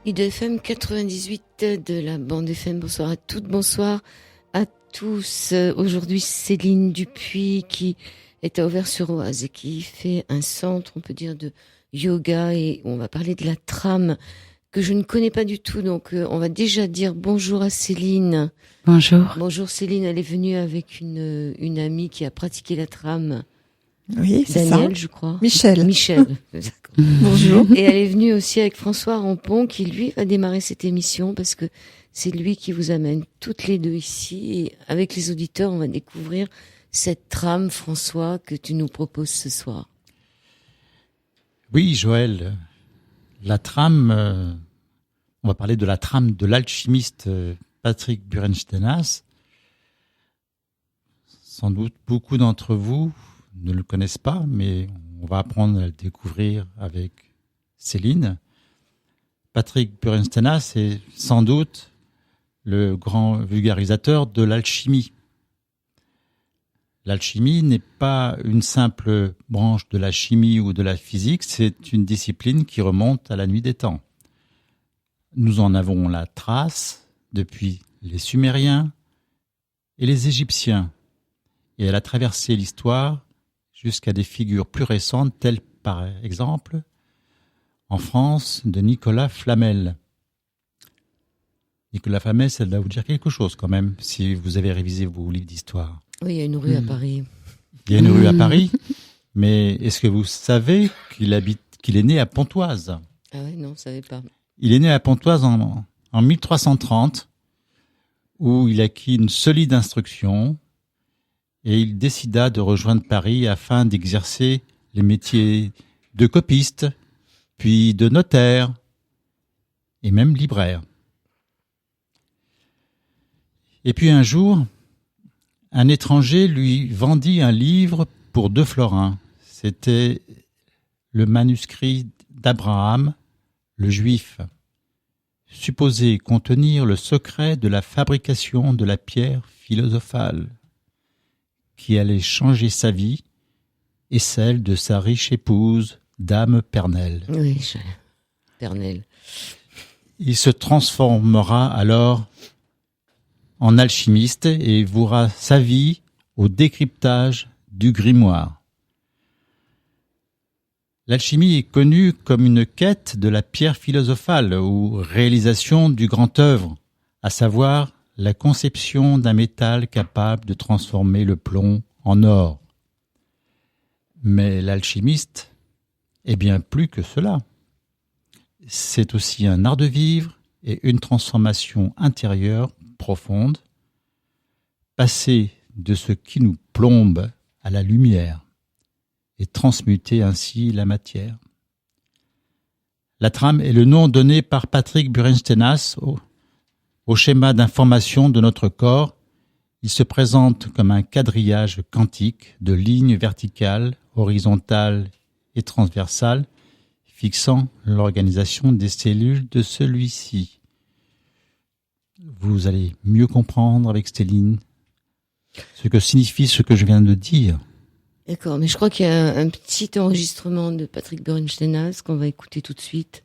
IDFM 98 de la bande FM. Bonsoir à toutes, bonsoir à tous. Aujourd'hui, Céline Dupuis qui est à Auvers-sur-Oise et qui fait un centre, on peut dire, de yoga, et on va parler de la trame que je ne connais pas du tout. Donc, on va déjà dire bonjour à Céline. Bonjour. Bonjour Céline, elle est venue avec une amie qui a pratiqué la trame. Oui, c'est Daniel, ça. je crois. Michel. D'accord. Bonjour. Et elle est venue aussi avec François Rampon qui, lui, va démarrer cette émission parce que c'est lui qui vous amène toutes les deux ici. Et avec les auditeurs, on va découvrir cette trame, François, que tu nous proposes ce soir. Oui, Joël. La trame, on va parler de la trame de l'alchimiste Patrick Burenstenas. Sans doute, beaucoup d'entre vous ne le connaissent pas, mais on va apprendre à le découvrir avec Céline. Patrick Burenstenas est sans doute le grand vulgarisateur de l'alchimie. L'alchimie n'est pas une simple branche de la chimie ou de la physique, c'est une discipline qui remonte à la nuit des temps. Nous en avons la trace depuis les Sumériens et les Égyptiens, et elle a traversé l'histoire jusqu'à des figures plus récentes, telles par exemple, en France, de Nicolas Flamel. Nicolas Flamel, ça doit vous dire quelque chose quand même, si vous avez révisé vos livres d'histoire. Oui, il y a une rue à Paris. Il y a une rue à Paris, mais est-ce que vous savez qu'il est né à Pontoise? Ah ouais, non, je ne savais pas. Il est né à Pontoise en 1330, où il acquit une solide instruction, et il décida de rejoindre Paris afin d'exercer les métiers de copiste, puis de notaire, et même libraire. Et puis un jour, un étranger lui vendit un livre pour 2 florins. C'était le manuscrit d'Abraham, le Juif, supposé contenir le secret de la fabrication de la pierre philosophale, qui allait changer sa vie et celle de sa riche épouse, Dame Pernelle. Oui, Pernelle. Il se transformera alors en alchimiste et vouera sa vie au décryptage du grimoire. L'alchimie est connue comme une quête de la pierre philosophale ou réalisation du grand œuvre, à savoir la conception d'un métal capable de transformer le plomb en or. Mais l'alchimiste est bien plus que cela. C'est aussi un art de vivre et une transformation intérieure profonde, passer de ce qui nous plombe à la lumière et transmuter ainsi la matière. La trame est le nom donné par Patrick Burenstenas au schéma d'information de notre corps. Il se présente comme un quadrillage quantique de lignes verticales, horizontales et transversales, fixant l'organisation des cellules de celui-ci. Vous allez mieux comprendre avec Céline ce que signifie ce que je viens de dire. D'accord, mais je crois qu'il y a un petit enregistrement de Patrick Burenstenas qu'on va écouter tout de suite.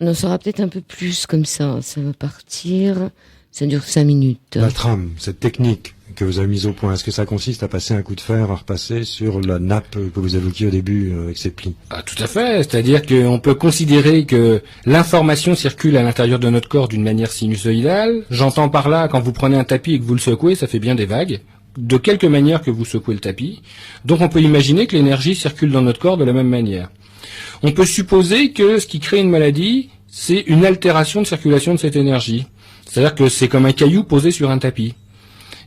On en saura peut-être un peu plus comme ça. Ça va partir. Ça dure 5 minutes. La trame, cette technique que vous avez mise au point, est-ce que ça consiste à passer un coup de fer, à repasser sur la nappe que vous évoquiez au début avec ses plis? Ah, tout à fait. C'est-à-dire qu'on peut considérer que l'information circule à l'intérieur de notre corps d'une manière sinusoïdale. J'entends par là, quand vous prenez un tapis et que vous le secouez, ça fait bien des vagues, de quelque manière que vous secouez le tapis. Donc on peut imaginer que l'énergie circule dans notre corps de la même manière. On peut supposer que ce qui crée une maladie, c'est une altération de circulation de cette énergie. C'est-à-dire que c'est comme un caillou posé sur un tapis.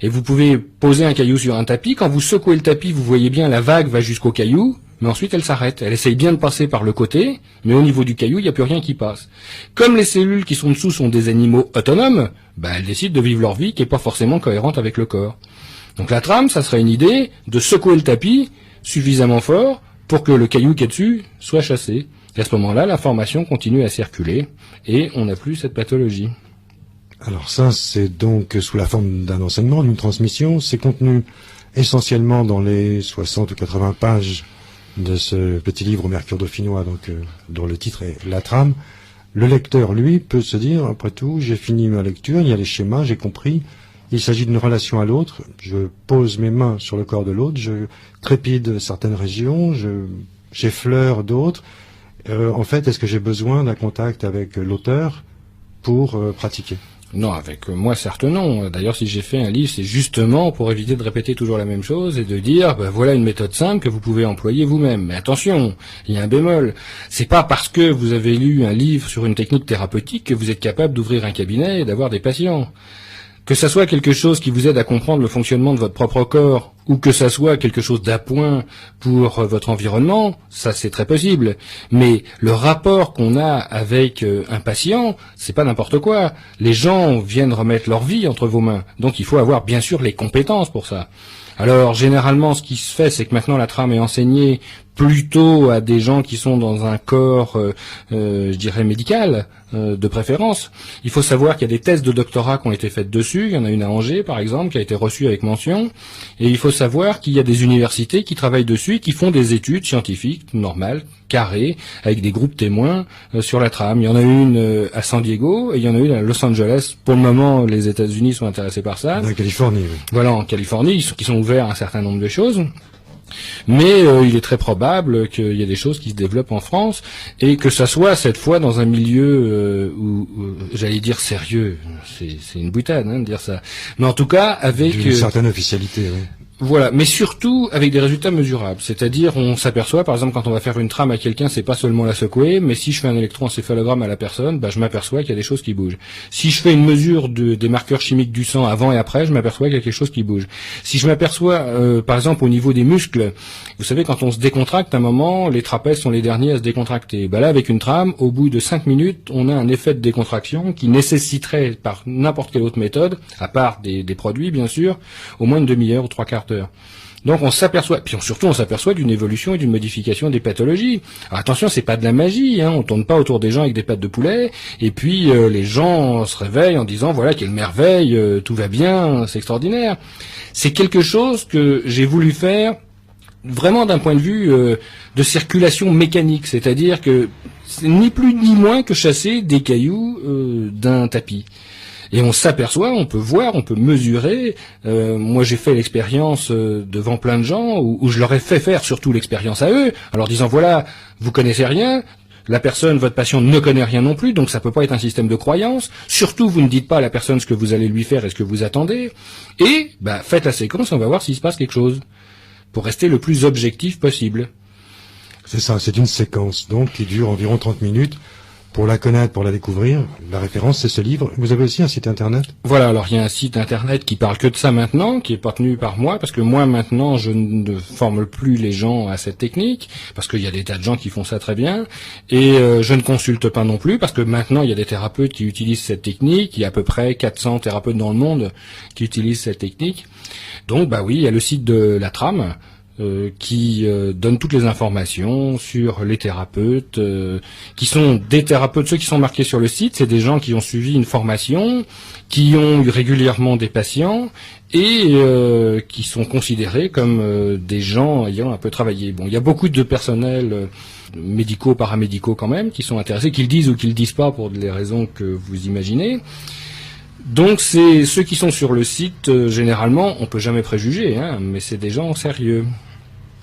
Et vous pouvez poser un caillou sur un tapis, quand vous secouez le tapis, vous voyez bien la vague va jusqu'au caillou, mais ensuite elle s'arrête. Elle essaye bien de passer par le côté, mais au niveau du caillou, il n'y a plus rien qui passe. Comme les cellules qui sont dessous sont des animaux autonomes, elles décident de vivre leur vie qui n'est pas forcément cohérente avec le corps. Donc la trame, ça serait une idée de secouer le tapis suffisamment fort pour que le caillou qui est dessus soit chassé. Et à ce moment-là, l'information continue à circuler et on n'a plus cette pathologie. Alors ça, c'est donc sous la forme d'un enseignement, d'une transmission. C'est contenu essentiellement dans les 60 ou 80 pages de ce petit livre au Mercure dauphinois, donc dont le titre est La trame. Le lecteur, lui, peut se dire, après tout, j'ai fini ma lecture, il y a les schémas, j'ai compris. Il s'agit d'une relation à l'autre. Je pose mes mains sur le corps de l'autre, je trépide certaines régions, j'effleure d'autres. En fait, est-ce que j'ai besoin d'un contact avec l'auteur pour pratiquer ? Non, avec moi, certes non. D'ailleurs, si j'ai fait un livre, c'est justement pour éviter de répéter toujours la même chose et de dire, voilà une méthode simple que vous pouvez employer vous-même. Mais attention, il y a un bémol. C'est pas parce que vous avez lu un livre sur une technique thérapeutique que vous êtes capable d'ouvrir un cabinet et d'avoir des patients. Que ça soit quelque chose qui vous aide à comprendre le fonctionnement de votre propre corps, ou que ça soit quelque chose d'appoint pour votre environnement, ça c'est très possible. Mais le rapport qu'on a avec un patient, c'est pas n'importe quoi. Les gens viennent remettre leur vie entre vos mains. Donc il faut avoir bien sûr les compétences pour ça. Alors généralement ce qui se fait, c'est que maintenant la trame est enseignée plutôt à des gens qui sont dans un corps, je dirais médical, de préférence. Il faut savoir qu'il y a des thèses de doctorat qui ont été faites dessus. Il y en a une à Angers, par exemple, qui a été reçue avec mention. Et il faut savoir qu'il y a des universités qui travaillent dessus, qui font des études scientifiques normales, carrées, avec des groupes témoins sur la trame. Il y en a une à San Diego et il y en a une à Los Angeles. Pour le moment, les États-Unis sont intéressés par ça. En Californie, oui. Voilà, en Californie, qui sont ouverts à un certain nombre de choses. Mais il est très probable qu'il y ait des choses qui se développent en France et que ça soit cette fois dans un milieu où j'allais dire sérieux, c'est une boutade de dire ça, mais en tout cas avec une certaine officialité, oui. Voilà, mais surtout avec des résultats mesurables. C'est-à-dire, on s'aperçoit, par exemple, quand on va faire une trame à quelqu'un, c'est pas seulement la secouer, mais si je fais un électroencéphalogramme à la personne, je m'aperçois qu'il y a des choses qui bougent. Si je fais une mesure des marqueurs chimiques du sang avant et après, je m'aperçois qu'il y a quelque chose qui bouge. Si je m'aperçois, par exemple, au niveau des muscles, vous savez, quand on se décontracte, à un moment, les trapèzes sont les derniers à se décontracter. Là, avec une trame, au bout de 5 minutes, on a un effet de décontraction qui nécessiterait, par n'importe quelle autre méthode, à part des produits, bien sûr, au moins une demi-heure ou 3/4 d'heure. Donc on s'aperçoit, puis surtout on s'aperçoit d'une évolution et d'une modification des pathologies. Alors attention, c'est pas de la magie, on tourne pas autour des gens avec des pattes de poulet, et puis les gens se réveillent en disant voilà quelle merveille, tout va bien, c'est extraordinaire. C'est quelque chose que j'ai voulu faire vraiment d'un point de vue de circulation mécanique, c'est-à-dire que c'est ni plus ni moins que chasser des cailloux d'un tapis. Et on s'aperçoit, on peut voir, on peut mesurer. Moi, j'ai fait l'expérience devant plein de gens où je leur ai fait faire surtout l'expérience à eux, en leur disant voilà, vous connaissez rien. La personne, votre patient, ne connaît rien non plus, donc ça peut pas être un système de croyance. Surtout, vous ne dites pas à la personne ce que vous allez lui faire et ce que vous attendez. Et faites la séquence, on va voir s'il se passe quelque chose, pour rester le plus objectif possible. C'est ça, c'est une séquence donc qui dure environ 30 minutes. Pour la connaître, pour la découvrir, la référence, c'est ce livre. Vous avez aussi un site internet ? Voilà, alors il y a un site internet qui parle que de ça maintenant, qui est pas tenu par moi, parce que moi maintenant je ne forme plus les gens à cette technique, parce qu'il y a des tas de gens qui font ça très bien, et je ne consulte pas non plus, parce que maintenant il y a des thérapeutes qui utilisent cette technique, il y a à peu près 400 thérapeutes dans le monde qui utilisent cette technique. Donc oui, il y a le site de la trame, qui donne toutes les informations sur les thérapeutes, qui sont des thérapeutes. Ceux qui sont marqués sur le site, c'est des gens qui ont suivi une formation, qui ont eu régulièrement des patients et qui sont considérés comme des gens ayant un peu travaillé. Bon, il y a beaucoup de personnels médicaux, paramédicaux quand même, qui sont intéressés, qu'ils le disent ou qu'ils le disent pas pour les raisons que vous imaginez. Donc c'est ceux qui sont sur le site, généralement, on peut jamais préjuger, mais c'est des gens sérieux.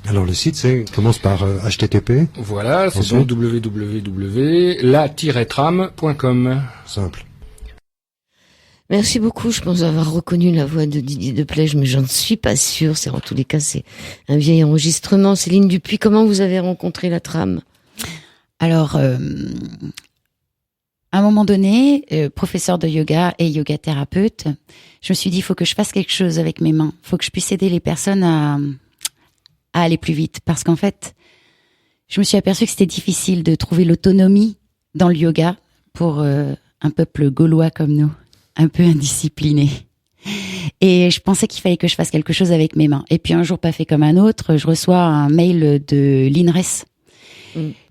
Alors le site commence par HTTP. Voilà, c'est donc www.la-trame.com. Simple. Merci beaucoup. Je pense avoir reconnu la voix de Didier Deplège, mais j'en suis pas sûre. En tous les cas, c'est un vieil enregistrement. Céline Dupuis, comment vous avez rencontré la trame ? Alors, à un moment donné, professeur de yoga et yoga thérapeute, je me suis dit, il faut que je fasse quelque chose avec mes mains. Il faut que je puisse aider les personnes à aller plus vite. Parce qu'en fait, je me suis aperçue que c'était difficile de trouver l'autonomie dans le yoga pour un peuple gaulois comme nous, un peu indiscipliné. Et je pensais qu'il fallait que je fasse quelque chose avec mes mains. Et puis un jour, pas fait comme un autre, je reçois un mail de l'INRES.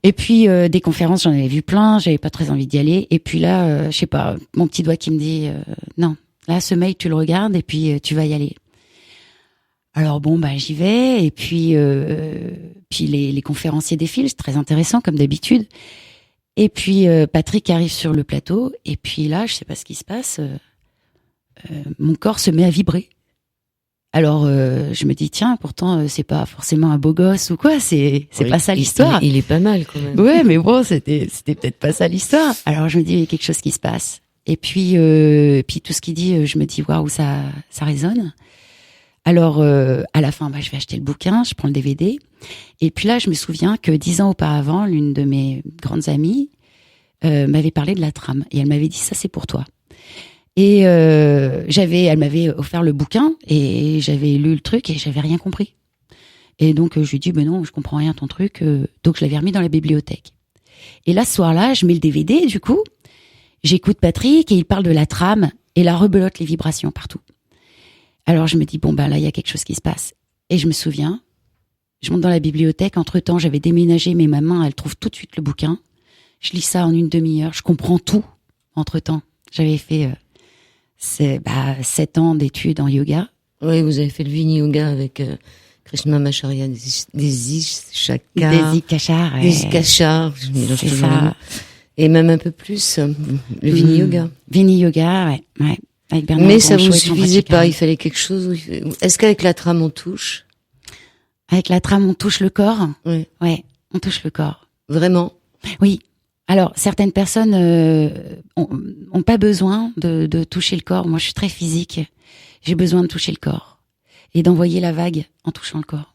Et puis des conférences, j'en avais vu plein, j'avais pas très envie d'y aller. Et puis là, je sais pas, mon petit doigt qui me dit non, là ce mail tu le regardes et puis tu vas y aller. Alors bon, j'y vais et puis les conférenciers défilent, c'est très intéressant comme d'habitude. Et puis Patrick arrive sur le plateau, et puis là, je sais pas ce qui se passe, mon corps se met à vibrer. Alors je me dis tiens, pourtant c'est pas forcément un beau gosse ou quoi, c'est Oui, pas ça l'histoire. Il est pas mal quand même. Ouais, mais bon, c'était peut-être pas ça l'histoire. Alors je me dis il y a quelque chose qui se passe. Et puis tout ce qu'il dit, je me dis waouh, ça résonne. Alors à la fin, je vais acheter le bouquin, je prends le DVD. Et puis là, je me souviens que 10 ans auparavant, l'une de mes grandes amies m'avait parlé de la trame et elle m'avait dit ça c'est pour toi. Et elle m'avait offert le bouquin et j'avais lu le truc et j'avais rien compris. Et donc je lui ai dit ben non, je comprends rien ton truc. Donc je l'avais remis dans la bibliothèque. Et là ce soir-là, je mets le DVD du coup, j'écoute Patrick et il parle de la trame et la rebelote les vibrations partout. Alors je me dis bon là il y a quelque chose qui se passe. Et je me souviens, je monte dans la bibliothèque. Entre-temps, j'avais déménagé, mais ma main elle trouve tout de suite le bouquin. Je lis ça en une demi-heure, je comprends tout. Entre-temps, j'avais fait 7 ans d'études en yoga. Oui, vous avez fait le Vini Yoga avec Krishnamacharya Desi Kachar. Desi Kachar, je mélange C'est toujours les ça. mots. Et même un peu plus, le Vini Yoga. Vini Yoga, ouais. Avec Bernard Mais ça Branchot vous et suffisait Chandra pas, il Chicara. fallait quelque chose. Est-ce qu'avec la trame on touche? Avec la trame, on touche le corps. Oui. Ouais, on touche le corps. Vraiment? Oui. Alors, certaines personnes ont pas besoin de toucher le corps. Moi, je suis très physique. J'ai besoin de toucher le corps et d'envoyer la vague en touchant le corps.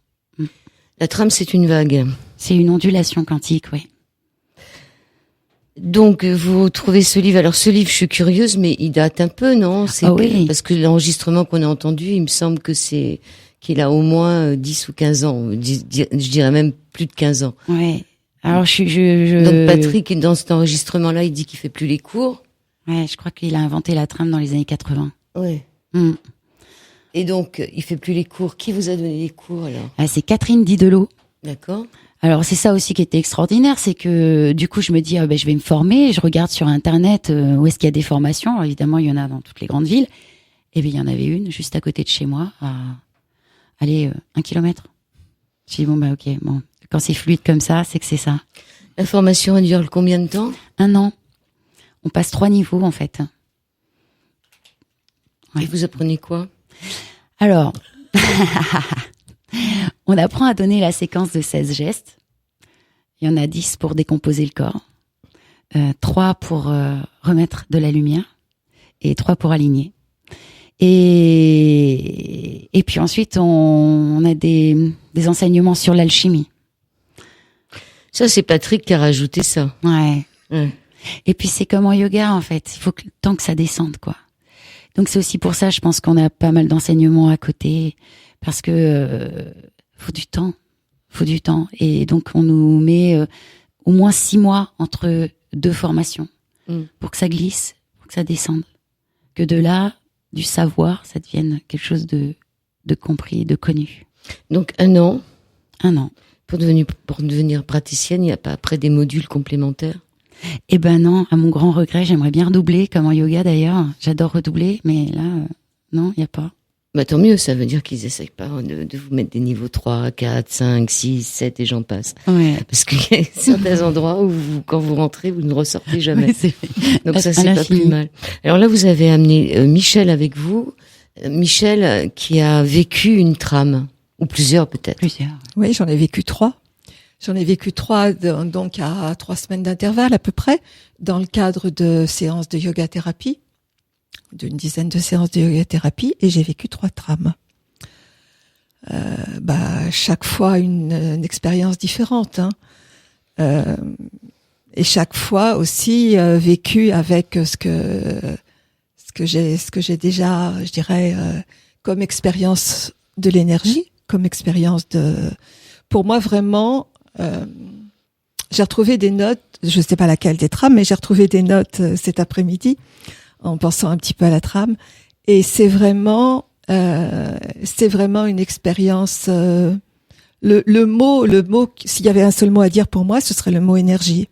La trame, c'est une vague. C'est une ondulation quantique, oui. Donc, vous trouvez ce livre. Alors, ce livre, je suis curieuse, mais il date un peu, non? Ah oui. Parce que l'enregistrement qu'on a entendu, il me semble que qu'il a au moins 10 ou 15 ans. Je dirais même plus de 15 ans. Ouais. Alors, Donc, Patrick, dans cet enregistrement-là, il dit qu'il fait plus les cours. Ouais, je crois qu'il a inventé la trame dans les années 80. Ouais. Mm. Et donc, il fait plus les cours. Qui vous a donné les cours, alors? Ah, c'est Catherine Didelot. D'accord. Alors c'est ça aussi qui était extraordinaire, c'est que du coup je me dis je vais me former, je regarde sur internet où est-ce qu'il y a des formations. Alors, évidemment il y en a dans toutes les grandes villes, et bien il y en avait une juste à côté de chez moi, à 1 kilomètre. J'ai dit ok, quand c'est fluide comme ça, c'est que c'est ça. La formation, elle dure combien de temps? 1 an. On passe 3 niveaux en fait. Ouais. Et vous apprenez quoi? Alors, on apprend à donner la séquence de 16 gestes. Il y en a 10 pour décomposer le corps, 3 pour remettre de la lumière et 3 pour aligner. Et puis ensuite, on a des enseignements sur l'alchimie. Ça, c'est Patrick qui a rajouté ça. Ouais. Ouais. Et puis c'est comme en yoga en fait, il faut que tant que ça descende quoi. Donc c'est aussi pour ça, je pense qu'on a pas mal d'enseignements à côté, parce que faut du temps. Et donc on nous met au moins 6 mois entre 2 formations pour que ça glisse, pour que ça descende. Que de là, du savoir, ça devienne quelque chose de compris, de connu. Donc 1 an. 1 an. Pour devenir praticienne, il n'y a pas après des modules complémentaires? Eh ben non, à mon grand regret, j'aimerais bien redoubler, comme en yoga d'ailleurs. J'adore redoubler, mais là, non, il n'y a pas. Bah, tant mieux, ça veut dire qu'ils essayent pas de vous mettre des niveaux 3, 4, 5, 6, 7 et j'en passe. Ouais. Parce qu'il y a certains endroits où quand vous rentrez, vous ne ressortez jamais. Donc ça, À c'est pas l'infini. plus mal. Alors là, vous avez amené Michel avec vous. Michel qui a vécu une trame. Ou plusieurs peut-être. Plusieurs. Oui, j'en ai vécu 3. J'en ai vécu 3, donc à 3 semaines d'intervalle à peu près, dans le cadre de séances de yoga thérapie, d'une dizaine de séances de yoga thérapie, et j'ai vécu 3 trames. Chaque fois une expérience différente, hein. Et chaque fois aussi vécu avec ce que j'ai déjà, je dirais, comme expérience de l'énergie, comme expérience pour moi vraiment. J'ai retrouvé des notes, je sais pas laquelle des trames, mais j'ai retrouvé des notes cet après-midi en pensant un petit peu à la trame, et c'est vraiment une expérience. Le mot, s'il y avait un seul mot à dire pour moi, ce serait le mot énergie.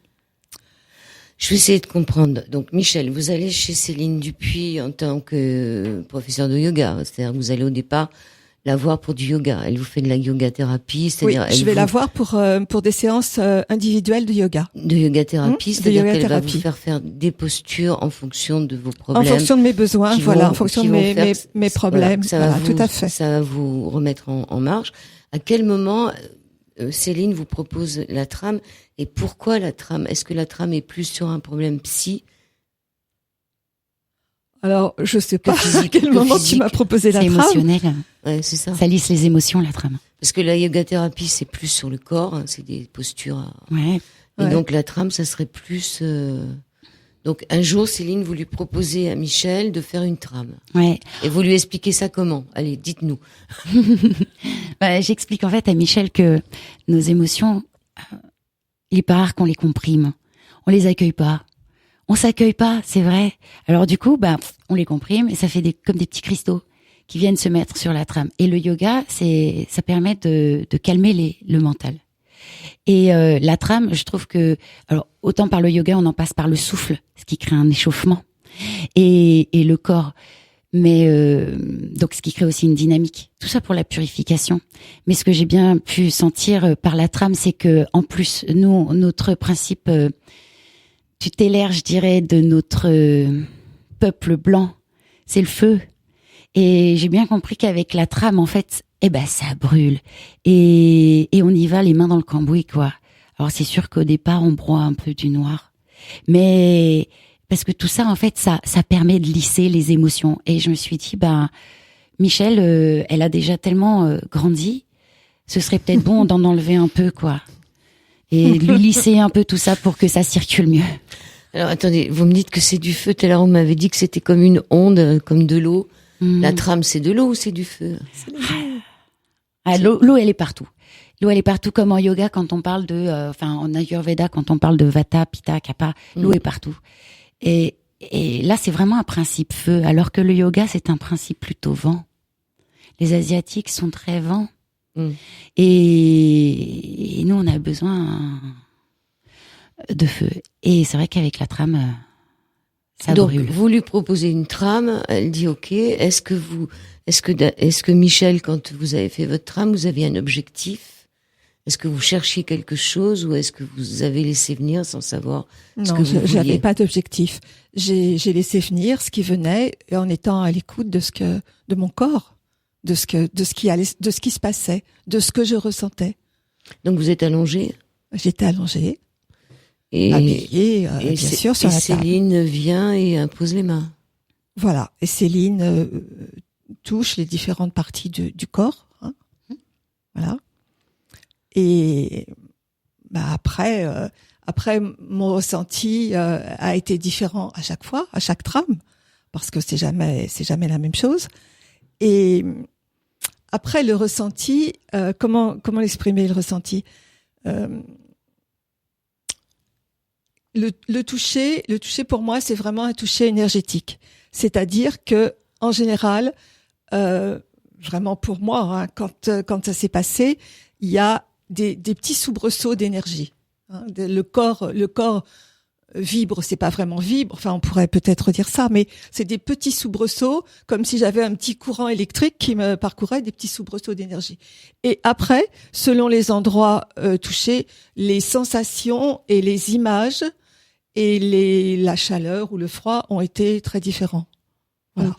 Je vais essayer de comprendre. Donc, Michel, vous allez chez Céline Dupuis en tant que professeur de yoga. C'est-à-dire que vous allez au départ la voir pour du yoga. Elle vous fait de la yoga thérapie, Oui, c'est-à-dire je vais la voir pour des séances individuelles de yoga. de yoga thérapie, c'est-à-dire yoga qu'elle va thérapie. vous faire des postures en fonction de vos En problèmes. fonction de mes besoins, qui voilà, vont- en fonction qui de vont mes faire- problèmes. Voilà, ça va Voilà, tout à fait. Ça va vous remettre en marche. À quel moment Céline vous propose la trame et pourquoi la trame? Est-ce que la trame est plus sur un problème psy? Alors, je sais pas physique, à quel que moment physique. tu m'as proposé la C'est trame. émotionnel. Ouais, c'est ça. Ça lisse les émotions, la trame. Parce que la yoga thérapie, c'est plus sur le corps, hein, c'est des postures. Ouais. Et Ouais. donc la trame, ça serait plus. Donc un jour, Céline, vous lui proposez à Michel de faire une trame. Ouais. Et vous lui expliquez ça comment? Allez, dites-nous. Bah, j'explique en fait à Michel que nos émotions, il est pas rare qu'on les comprime. On les accueille pas. On s'accueille pas, c'est vrai. Alors du coup, on les comprime et ça fait comme des petits cristaux qui viennent se mettre sur la trame. Et le yoga, ça permet de calmer le mental. Et la trame, je trouve que, alors autant par le yoga, on en passe par le souffle, ce qui crée un échauffement, et le corps. Mais donc ce qui crée aussi une dynamique. Tout ça pour la purification. Mais ce que j'ai bien pu sentir par la trame, c'est que en plus, nous, notre principe tutélaire, je dirais, de notre peuple blanc, c'est le feu. Et j'ai bien compris qu'avec la trame, en fait, ça brûle. Et on y va les mains dans le cambouis, quoi. Alors c'est sûr qu'au départ, on broie un peu du noir. Mais parce que tout ça, en fait, ça permet de lisser les émotions. Et je me suis dit, Michel, elle a déjà tellement grandi, ce serait peut-être bon d'en enlever un peu, quoi. Et de lui lisser un peu tout ça pour que ça circule mieux. Alors attendez, vous me dites que c'est du feu. Tout à l'heure, on m'avait dit que c'était comme une onde, comme de l'eau. La trame, c'est de l'eau ou c'est du feu? Ah, l'eau, elle est partout. L'eau, elle est partout, comme en yoga, quand on parle en Ayurveda, quand on parle de Vata, Pitta, Kapha, l'eau est partout. Et là, c'est vraiment un principe feu, alors que le yoga, c'est un principe plutôt vent. Les Asiatiques sont très vent. Et nous, on a besoin de feu. Et c'est vrai qu'avec la trame, ça Donc, brûle. vous lui proposez une trame, elle dit OK. Est-ce que Michel, quand vous avez fait votre trame, vous aviez un objectif? Est-ce que vous cherchiez quelque chose ou est-ce que vous avez laissé venir sans savoir ce Non, que vous j'avais vouliez? pas d'objectif. J'ai laissé venir ce qui venait et en étant à l'écoute de mon corps, de ce qui se passait, de ce que je ressentais. Donc vous êtes allongé J'étais allongée, et, habillée, bien sûr, sur la table. Céline vient et impose les mains. Voilà. Et Céline touche les différentes parties du corps. Hein. Voilà. Et après, mon ressenti a été différent à chaque fois, à chaque trame, parce que c'est jamais la même chose. Et après le ressenti, comment l'exprimer le ressenti? Le toucher pour moi, c'est vraiment un toucher énergétique. C'est-à-dire que, en général, vraiment pour moi, hein, quand ça s'est passé, il y a des petits soubresauts d'énergie. Hein. Le corps vibre, c'est pas vraiment vibre, enfin on pourrait peut-être dire ça, mais c'est des petits soubresauts, comme si j'avais un petit courant électrique qui me parcourait, des petits soubresauts d'énergie. Et après, selon les endroits touchés, les sensations et les images et la chaleur ou le froid ont été très différents. Voilà.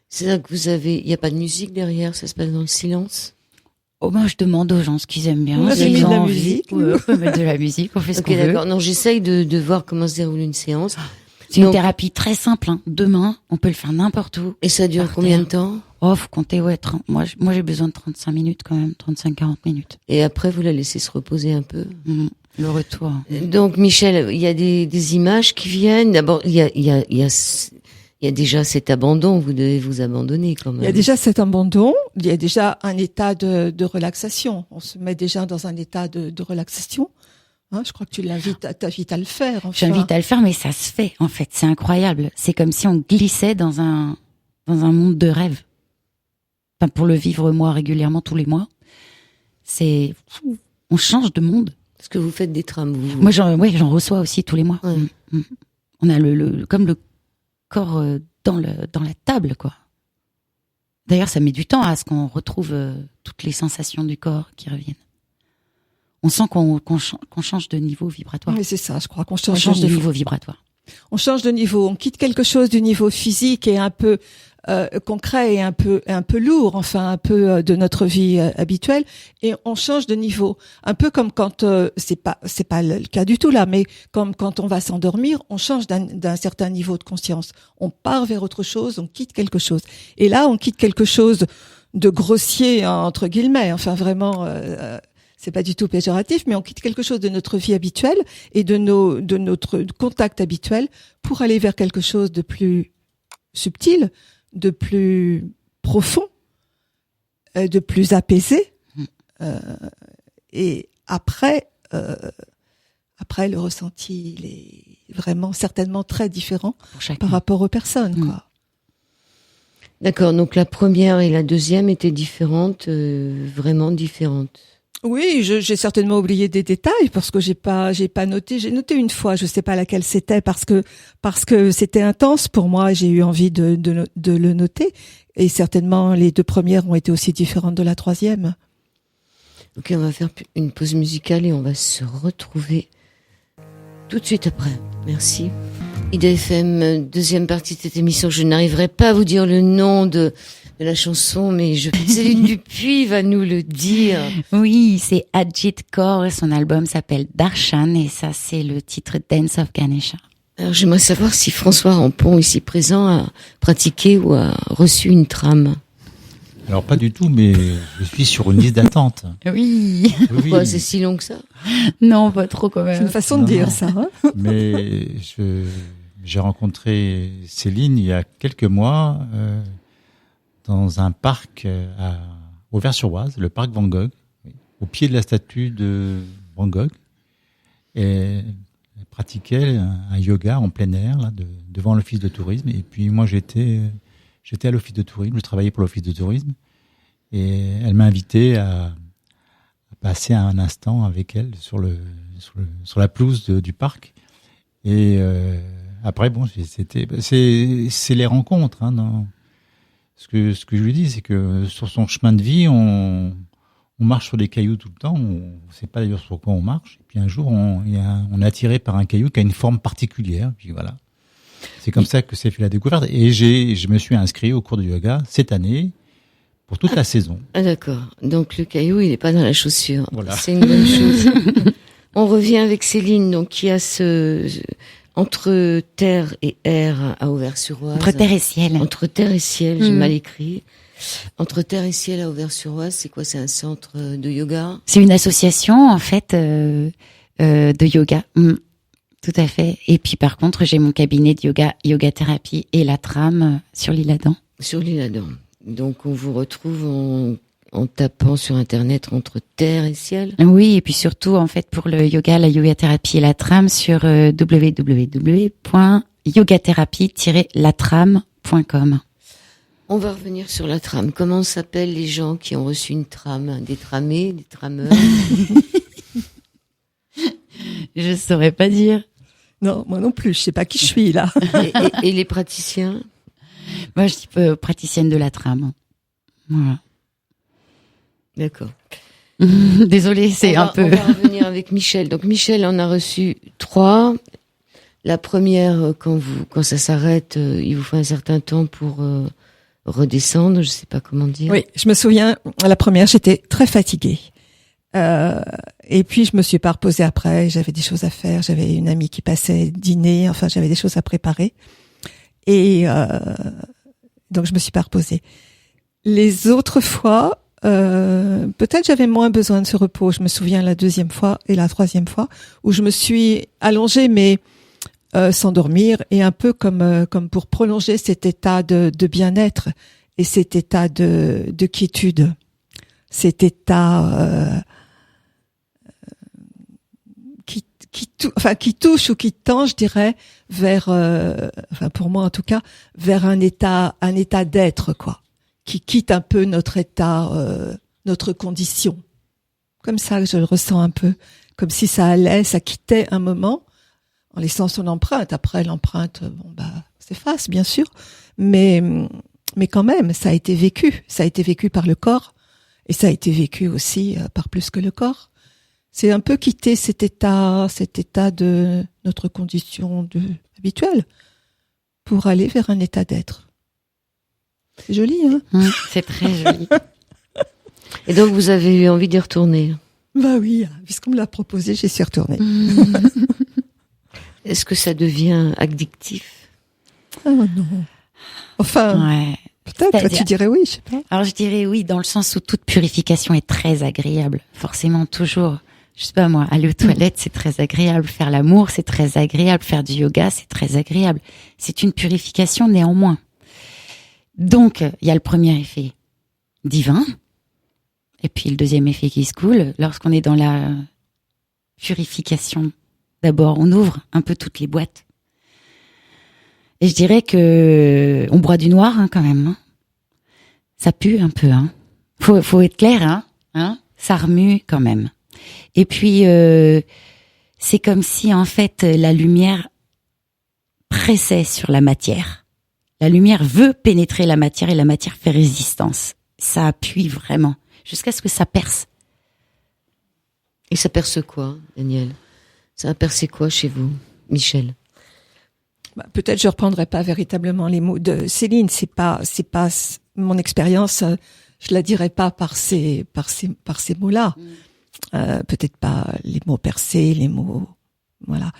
C'est ça que il n'y a pas de musique derrière, ça se passe dans le silence? Oh, moi, je demande aux gens ce qu'ils aiment bien. Moi, j'ai S'ils mis de ont la envie, musique. ouais, on peut mettre de la musique, on fait ce Ok, qu'on veut. d'accord. Non, j'essaye de voir comment se déroule une séance. C'est une Donc- thérapie très simple. Hein. Demain, on peut le faire n'importe où. Et ça dure Par combien de terre. temps? Oh, faut compter, ouais. Moi, j'ai besoin de 35 minutes quand même, 35-40 minutes. Et après, vous la laissez se reposer un peu. Le retour. Donc, Michel, il y a des images qui viennent. D'abord, il y a déjà cet abandon. Vous devez vous abandonner quand même. Il y a déjà cet abandon, il y a déjà un état de relaxation. On se met déjà dans un état de relaxation. Hein, je crois que tu t'invites à le faire. Enfin. J'invite à le faire, mais ça se fait, en fait. C'est incroyable. C'est comme si on glissait dans un monde de rêve. Enfin, pour le vivre, moi, régulièrement, tous les mois. On change de monde. Est-ce que vous faites des trames? Moi, j'en reçois aussi tous les mois. Ouais. On a comme le corps dans la table, quoi. D'ailleurs, ça met du temps à ce qu'on retrouve toutes les sensations du corps qui reviennent. On sent qu'on change de niveau vibratoire. Mais c'est ça, je crois qu'on On change, change de niveau vibratoire. On change de niveau, on quitte quelque chose du niveau physique et un peu concret et un peu lourd, enfin un peu de notre vie habituelle, et on change de niveau. Un peu comme quand c'est pas le cas du tout là, mais comme quand on va s'endormir, on change d'un certain niveau de conscience. On part vers autre chose, on quitte quelque chose. Et là, on quitte quelque chose de grossier entre guillemets. Enfin vraiment. C'est pas du tout péjoratif, mais on quitte quelque chose de notre vie habituelle et de notre contact habituel pour aller vers quelque chose de plus subtil, de plus profond, de plus apaisé. Et après, le ressenti, il est vraiment certainement très différent par rapport aux personnes, quoi. D'accord. Donc la première et la deuxième étaient différentes, vraiment différentes. Oui, j'ai certainement oublié des détails parce que j'ai pas noté. J'ai noté une fois, je sais pas laquelle c'était parce que c'était intense pour moi. J'ai eu envie de le noter et certainement les deux premières ont été aussi différentes de la troisième. Ok, on va faire une pause musicale et on va se retrouver tout de suite après. Merci. IDFM, deuxième partie de cette émission. Je n'arriverai pas à vous dire le nom de la chanson, mais Céline Dupuis va nous le dire. Oui, c'est Ajit Kaur, son album s'appelle Darshan et ça c'est le titre Dance of Ganesha. Alors j'aimerais savoir si François Rampon, ici présent, a pratiqué ou a reçu une trame. Alors pas du tout, mais je suis sur une liste d'attente. Oui. Pourquoi c'est si long que ça? Non, pas trop quand même. C'est une façon de dire ça. Hein, mais j'ai rencontré Céline il y a quelques mois dans un parc à Auvers-sur-Oise, le parc Van Gogh, au pied de la statue de Van Gogh. Et elle pratiquait un yoga en plein air là, devant l'office de tourisme. Et puis moi j'étais à l'office de tourisme, je travaillais pour l'office de tourisme. Et elle m'a invité à passer un instant avec elle sur la pelouse du parc. Et après, bon, c'est les rencontres. Hein, non. Ce que je lui dis, c'est que sur son chemin de vie, on marche sur des cailloux tout le temps. On ne sait pas d'ailleurs sur quoi on marche. Et puis un jour, on est attiré par un caillou qui a une forme particulière. Puis voilà. C'est comme ça que s'est fait la découverte. Et je me suis inscrit au cours de yoga cette année pour toute la saison. Ah d'accord. Donc le caillou, il n'est pas dans la chaussure. Voilà. C'est une bonne chose. On revient avec Céline, donc qui a entre terre et air à Auvers-sur-Oise. Entre terre et ciel. Entre terre et ciel, j'ai mal écrit. Entre terre et ciel à Auvers-sur-Oise, c'est quoi? C'est un centre de yoga? C'est une association en fait de yoga. Tout à fait. Et puis par contre, j'ai mon cabinet de yoga thérapie et la trame sur l'île Adam. Sur l'île Adam. Donc on vous retrouve en tapant sur internet entre terre et ciel. Oui, et puis surtout en fait pour le yoga, la yoga thérapie et la trame sur www.yogathérapie-latrame.com. On va revenir sur la trame. Comment s'appellent les gens qui ont reçu une trame? Des tramés, des trameurs? Je saurais pas dire. non, moi non plus. Je sais pas qui je suis là. et les praticiens? Moi, je suis praticienne de la trame. Voilà. D'accord. Désolée, c'est un peu... On va revenir avec Michel. Donc Michel en a reçu 3. La première, quand ça s'arrête, il vous faut un certain temps pour redescendre. Je sais pas comment dire. Oui, je me souviens, la première, j'étais très fatiguée. Et puis je me suis pas reposée après. J'avais des choses à faire. J'avais une amie qui passait dîner. Enfin, j'avais des choses à préparer. Et donc je me suis pas reposée. Les autres fois, peut-être j'avais moins besoin de ce repos. Je me souviens la deuxième fois et la troisième fois où je me suis allongée, mais sans dormir, et un peu comme pour prolonger cet état de bien-être et cet état de quiétude, cet état qui touche ou qui tend, je dirais, vers, pour moi en tout cas, vers un état d'être, quoi, qui quitte un peu notre état, notre condition. Comme ça, je le ressens un peu, comme si ça quittait un moment, en laissant son empreinte. Après, l'empreinte, s'efface, bien sûr, mais mais quand même, ça a été vécu. Ça a été vécu par le corps et ça a été vécu aussi par plus que le corps. C'est un peu quitter cet état de notre condition habituelle pour aller vers un état d'être. C'est joli, hein? C'est très joli. Et donc, vous avez eu envie d'y retourner? Bah oui, puisqu'on me l'a proposé, j'y suis retournée. Est-ce que ça devient addictif? Ah non. Enfin, Ouais. peut-être, tu dirais oui, je sais pas. Alors je dirais oui, dans le sens où toute purification est très agréable. Forcément, toujours. Je sais pas moi, aller aux toilettes, c'est très agréable. Faire l'amour, c'est très agréable. Faire du yoga, c'est très agréable. C'est une purification néanmoins. Donc, il y a le premier effet divin. Et puis le deuxième effet qui se coule, lorsqu'on est dans la purification, d'abord on ouvre un peu toutes les boîtes. Et je dirais que on broie du noir quand même. Hein. Ça pue un peu. Hein. Faut être clair. Hein. Ça remue quand même. Et puis c'est comme si en fait la lumière pressait sur la matière. La lumière veut pénétrer la matière et la matière fait résistance. Ça appuie vraiment. Jusqu'à ce que ça perce. Et ça perce quoi, Daniel? Ça a percé quoi chez vous, Michel? Bah, peut-être je reprendrai pas véritablement les mots de Céline. C'est pas mon expérience. Je la dirais pas par ces mots-là. Peut-être pas les mots percés, les mots, voilà.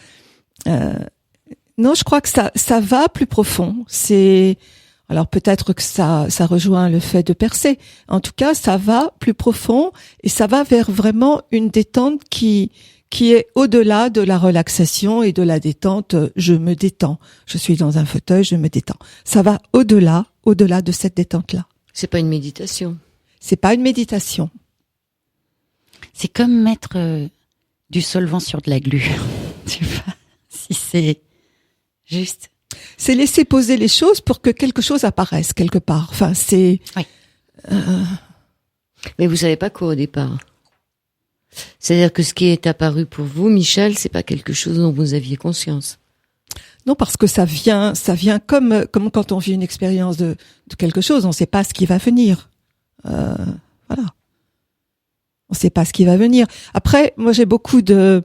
Non, je crois que ça va plus profond. Alors peut-être que ça rejoint le fait de percer. En tout cas, ça va plus profond et ça va vers vraiment une détente qui est au-delà de la relaxation et de la détente. Je me détends. Je suis dans un fauteuil, je me détends. Ça va au-delà de cette détente-là. C'est pas une méditation. C'est pas une méditation. C'est comme mettre du solvant sur de la glu. Je sais pas si c'est juste. C'est laisser poser les choses pour que quelque chose apparaisse quelque part. Enfin, c'est... Oui. Mais vous savez pas quoi au départ. C'est-à-dire que ce qui est apparu pour vous, Michel, c'est pas quelque chose dont vous aviez conscience. Non, parce que ça vient comme quand on vit une expérience de quelque chose, on ne sait pas ce qui va venir. Voilà. On ne sait pas ce qui va venir. Après, moi, j'ai beaucoup de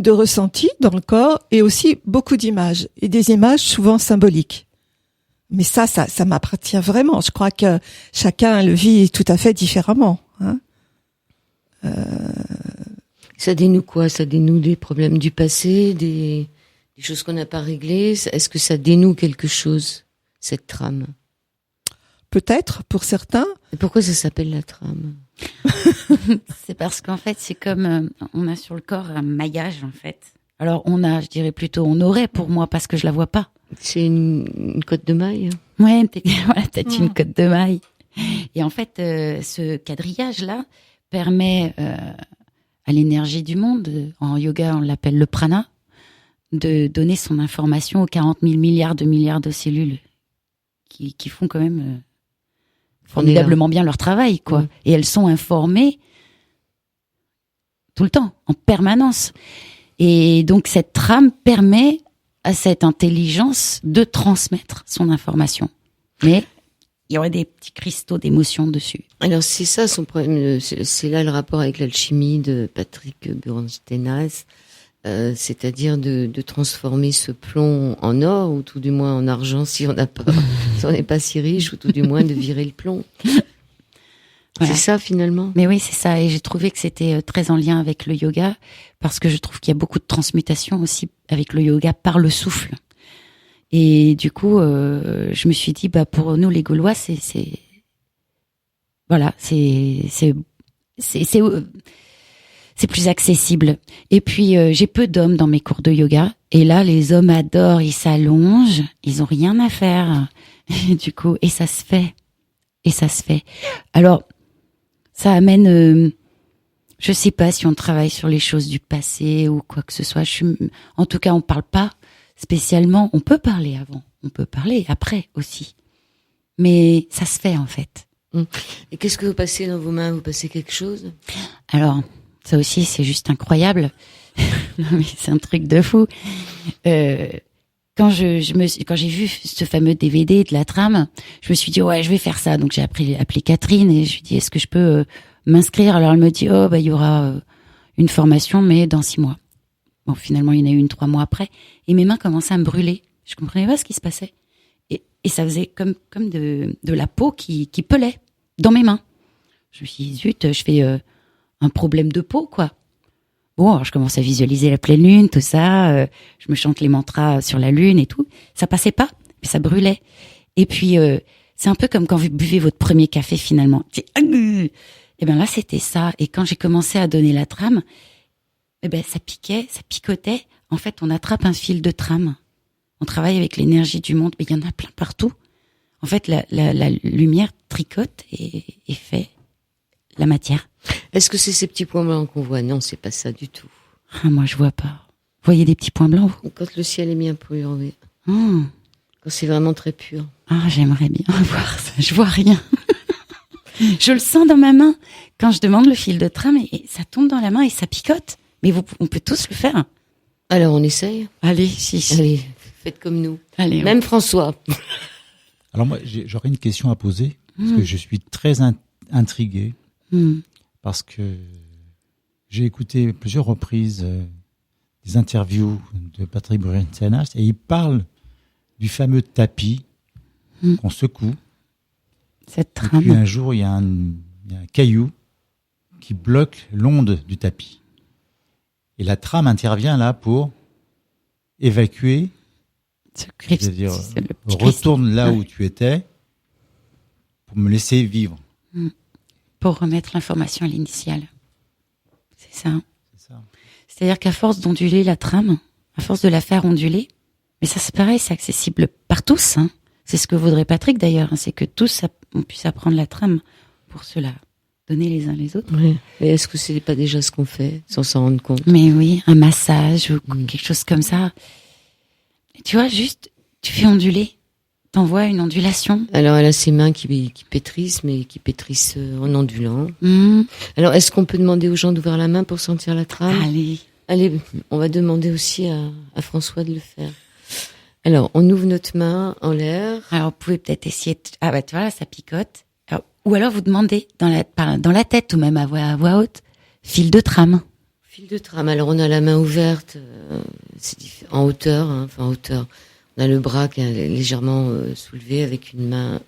ressentis dans le corps et aussi beaucoup d'images. Et des images souvent symboliques. Mais ça m'appartient vraiment. Je crois que chacun le vit tout à fait différemment. Hein. Ça dénoue quoi? Ça dénoue des problèmes du passé, des choses qu'on n'a pas réglées? Est-ce que ça dénoue quelque chose, cette trame? Peut-être, pour certains. Et pourquoi ça s'appelle la trame? C'est parce qu'en fait, c'est comme on a sur le corps un maillage en fait. Alors je dirais plutôt, on aurait pour moi parce que je la vois pas. C'est une cotte de maille? Ouais, peut-être une cotte de maille. Et en fait, ce quadrillage-là permet à l'énergie du monde, en yoga on l'appelle le prana, de donner son information aux 40 000 milliards de cellules qui font quand même formidablement bien leur travail, quoi. Mmh. Et elles sont informées tout le temps, en permanence. Et donc cette trame permet à cette intelligence de transmettre son information. Mais il y aurait des petits cristaux d'émotion dessus. Alors c'est ça son problème, c'est là le rapport avec l'alchimie de Patrick Bronstenas, c'est-à-dire de transformer ce plomb en or ou tout du moins en argent si on n'est pas si riche, ou tout du moins de virer le plomb. Voilà. C'est ça finalement. Mais oui, c'est ça. Et j'ai trouvé que c'était très en lien avec le yoga parce que je trouve qu'il y a beaucoup de transmutation aussi avec le yoga par le souffle. Et du coup, je me suis dit, pour nous les Gaulois, c'est plus accessible. Et puis j'ai peu d'hommes dans mes cours de yoga. Et là, les hommes adorent, ils s'allongent, ils ont rien à faire. Et du coup, et ça se fait. Alors, ça amène. Je sais pas si on travaille sur les choses du passé ou quoi que ce soit. En tout cas, on parle pas spécialement. On peut parler avant, on peut parler après aussi. Mais ça se fait en fait. Et qu'est-ce que vous passez dans vos mains? Vous passez quelque chose? Alors, ça aussi, c'est juste incroyable. Non, mais c'est un truc de fou. quand j'ai vu ce fameux DVD de la trame, je me suis dit ouais, je vais faire ça. Donc j'ai appelé Catherine et je lui ai dit est-ce que je peux m'inscrire? Alors elle me dit il y aura une formation mais dans 6 mois. Bon, finalement il y en a eu une 3 mois après et mes mains commençaient à me brûler. Je comprenais pas ce qui se passait et ça faisait comme de la peau qui pelait dans mes mains. Je me suis dit zut, je fais un problème de peau quoi. Bon, alors je commence à visualiser la pleine lune, tout ça. Je me chante les mantras sur la lune et tout. Ça passait pas, mais ça brûlait. Et puis, c'est un peu comme quand vous buvez votre premier café finalement. Et ben là, c'était ça. Et quand j'ai commencé à donner la trame, ça piquait, ça picotait. En fait, on attrape un fil de trame. On travaille avec l'énergie du monde, mais il y en a plein partout. En fait, la lumière tricote et fait la matière. Est-ce que c'est ces petits points blancs qu'on voit? Non, c'est pas ça du tout. Ah, moi, je vois pas. Vous voyez des petits points blancs, vous? Quand le ciel est bien pur, oui. Oh. Quand c'est vraiment très pur. Ah, j'aimerais bien voir ça. Je vois rien. Je le sens dans ma main. Quand je demande le fil de trame, et ça tombe dans la main et ça picote. Mais on peut tous le faire. Alors, on essaye? Allez, si. Allez, faites comme nous. Allez. Même François. Alors moi, j'aurais une question à poser, parce que je suis très intrigué, parce que j'ai écouté plusieurs reprises des interviews de Patrick Bruensenas, et il parle du fameux tapis qu'on secoue. Cette trame. Et puis un jour, il y a un caillou qui bloque l'onde du tapis. Et la trame intervient là pour évacuer, c'est-à-dire retourne là où tu étais pour me laisser vivre. Pour remettre l'information à l'initiale. C'est ça. C'est ça. C'est-à-dire qu'à force d'onduler la trame, à force de la faire onduler, mais ça c'est pareil, c'est accessible par tous. Hein. C'est ce que voudrait Patrick d'ailleurs, hein, c'est que tous on puisse apprendre la trame pour se la donner les uns les autres. Oui. Et est-ce que c'est pas déjà ce qu'on fait, sans s'en rendre compte? Mais oui, un massage ou quelque chose comme ça. Et tu vois, juste, tu fais onduler, t'envoies une ondulation. Alors elle a ses mains qui pétrissent, mais qui pétrissent en ondulant. Alors est-ce qu'on peut demander aux gens d'ouvrir la main pour sentir la trame? Allez, on va demander aussi à François de le faire. Alors, on ouvre notre main en l'air. Alors, vous pouvez peut-être essayer Ah bah tu vois, là, ça picote. Ou alors vous demandez dans la tête ou même à voix haute, fil de trame. Fil de trame. Alors, on a la main ouverte, c'est en hauteur, en hauteur. On a le bras qui est légèrement soulevé avec une main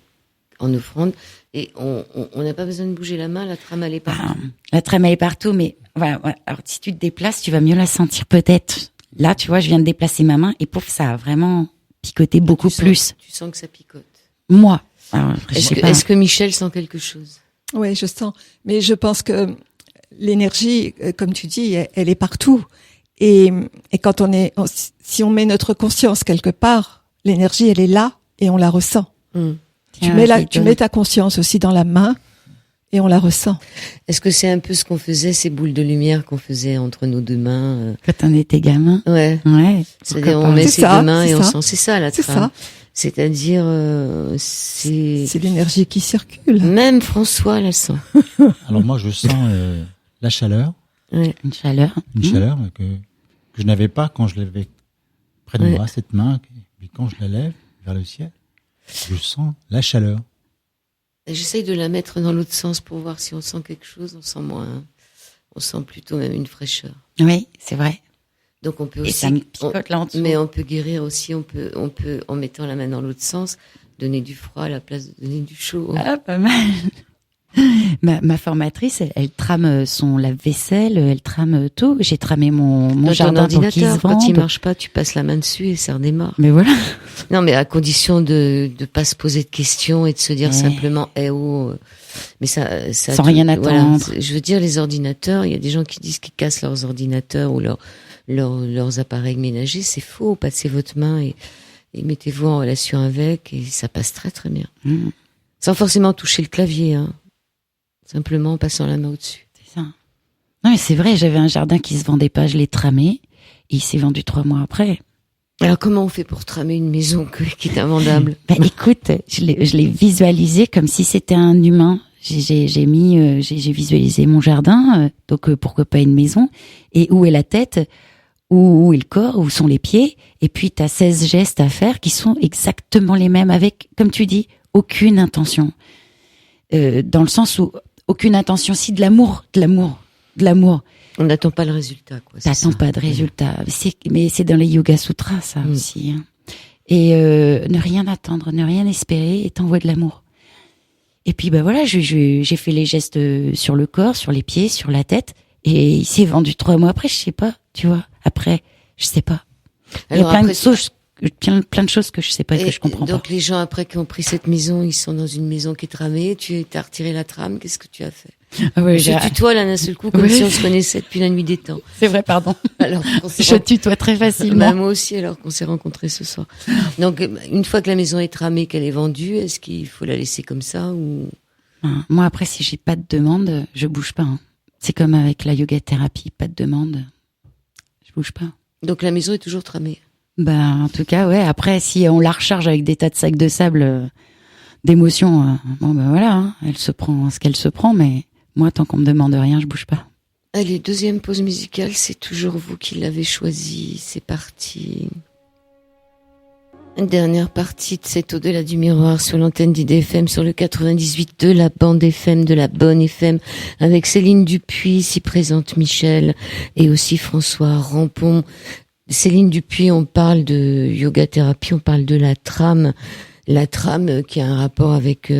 en offrande. Et on n'a pas besoin de bouger la main, la trame elle est partout. La trame elle est partout, mais voilà. Alors si tu te déplaces, tu vas mieux la sentir peut-être. Là, tu vois, je viens de déplacer ma main et pouf, ça a vraiment picoté beaucoup plus. Tu sens que ça picote. Moi. Est-ce que Michel sent quelque chose? Oui, je sens. Mais je pense que l'énergie, comme tu dis, elle est partout. Et quand si on met notre conscience quelque part, l'énergie, elle est là et on la ressent. Tu mets ta conscience aussi dans la main et on la ressent. Est-ce que c'est un peu ce qu'on faisait, ces boules de lumière qu'on faisait entre nos deux mains quand on était gamin? Ouais. C'est-à-dire on met ses deux mains et on sent. C'est ça la trame. C'est ça. C'est-à-dire c'est l'énergie qui circule. Même François la sent. Alors moi je sens la chaleur. Ouais. Une chaleur que je n'avais pas quand je l'avais près de moi, cette main. Mais quand je la lève vers le ciel, je sens la chaleur. J'essaye de la mettre dans l'autre sens pour voir si on sent quelque chose. On sent moins. On sent plutôt même une fraîcheur. Oui, c'est vrai. Donc on peut aussi. Et ça me picote là en dessous. Mais on peut guérir aussi. On peut en mettant la main dans l'autre sens donner du froid à la place de donner du chaud. Ah, pas mal. Ma formatrice, elle trame son lave-vaisselle, elle trame tout. J'ai tramé mon jardin pour qu'il se vende. Quand il marche pas, tu passes la main dessus et ça redémarre. Mais voilà. Non, mais à condition de pas se poser de questions et de se dire simplement mais ça sans rien attendre. Voilà, je veux dire, les ordinateurs, il y a des gens qui disent qu'ils cassent leurs ordinateurs ou leurs appareils ménagers. C'est faux. Passez votre main et mettez-vous en relation avec et ça passe très très bien. Sans forcément toucher le clavier, simplement en passant la main au-dessus. C'est ça. Non, mais c'est vrai, j'avais un jardin qui se vendait pas, je l'ai tramé, et il s'est vendu 3 mois après. Alors, comment on fait pour tramer une maison qui est invendable? Écoute, je l'ai visualisé comme si c'était un humain. J'ai visualisé mon jardin, donc pourquoi pas une maison, et où est la tête? où est le corps, où sont les pieds, et puis tu as 16 gestes à faire qui sont exactement les mêmes avec, comme tu dis, aucune intention. Dans le sens où aucune intention, si de l'amour. On n'attend pas le résultat, quoi. T'attends pas de résultat. Mais c'est dans les Yoga Sutras, ça aussi. Hein. Et ne rien attendre, ne rien espérer, et t'envoies de l'amour. Et puis bah voilà, j'ai fait les gestes sur le corps, sur les pieds, sur la tête, et il s'est vendu 3 mois après, je sais pas, tu vois. Après, je sais pas. Il y a plein de choses que je sais pas et que je comprends pas. Donc les gens après qui ont pris cette maison, ils sont dans une maison qui est tramée. Tu t'as retiré la trame. Qu'est-ce que tu as fait? Je tutoie là d'un seul coup comme si on se connaissait depuis la nuit des temps. C'est vrai, pardon. Alors je tutoie très facilement. Bah, moi aussi, alors qu'on s'est rencontrés ce soir. Donc une fois que la maison est tramée, qu'elle est vendue, est-ce qu'il faut la laisser comme ça ou? Moi après, si j'ai pas de demande, je bouge pas. Hein. C'est comme avec la yoga thérapie, pas de demande, je bouge pas. Donc la maison est toujours tramée. Bah en tout cas, ouais. Après, si on la recharge avec des tas de sacs de sable d'émotions, bon ben voilà, hein, elle se prend ce qu'elle se prend, mais moi tant qu'on me demande rien, je bouge pas. Allez, deuxième pause musicale, c'est toujours vous qui l'avez choisi. C'est parti. Dernière partie de cet Au-delà du miroir sur l'antenne d'IDFM, sur le 98 de la bande FM, de la bonne FM, avec Céline Dupuis, si présente Michel, et aussi François Rampon. Céline Dupuis, on parle de yoga thérapie, on parle de la trame qui a un rapport avec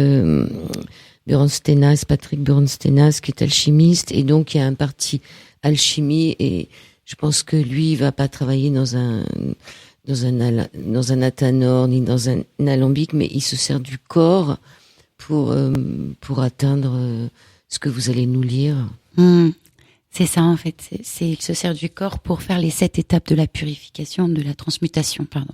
Patrick Burenstenas, qui est alchimiste, et donc il y a un parti alchimie, et je pense que lui, il va pas travailler dans un athanor ni dans un alambic, mais il se sert du corps pour atteindre ce que vous allez nous lire. C'est ça en fait. Il se sert du corps pour faire les 7 étapes de la purification, de la transmutation, pardon.